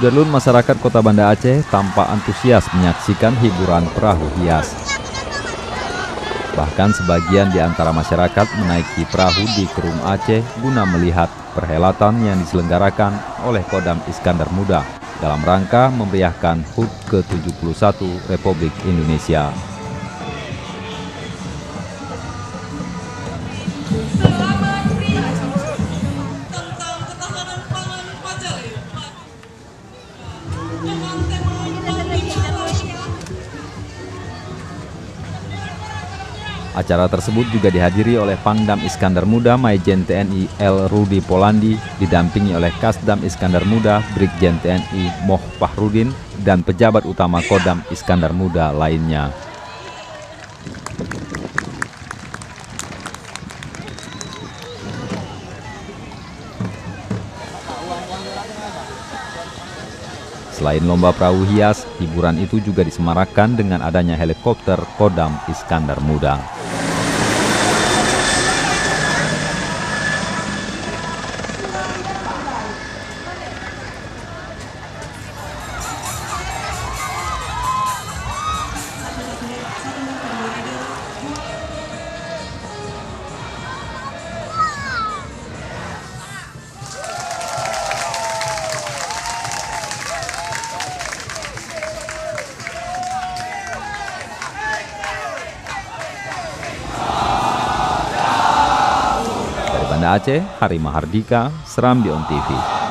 Sudarlun, masyarakat Kota Banda Aceh tampak antusias menyaksikan hiburan perahu hias. Bahkan sebagian di antara masyarakat menaiki perahu di Kerum Aceh guna melihat perhelatan yang diselenggarakan oleh Kodam Iskandar Muda dalam rangka memeriahkan HUT ke-71 Republik Indonesia. Acara tersebut juga dihadiri oleh Pangdam Iskandar Muda Maijen TNI L. Rudi Polandi, didampingi oleh Kasdam Iskandar Muda Brigjen TNI Moh Fahrudin, dan pejabat utama Kodam Iskandar Muda lainnya. Selain lomba perahu hias, hiburan itu juga disemarakan dengan adanya helikopter Kodam Iskandar Muda. Dari Banda Aceh, Hari Mahardika, Serambi On TV.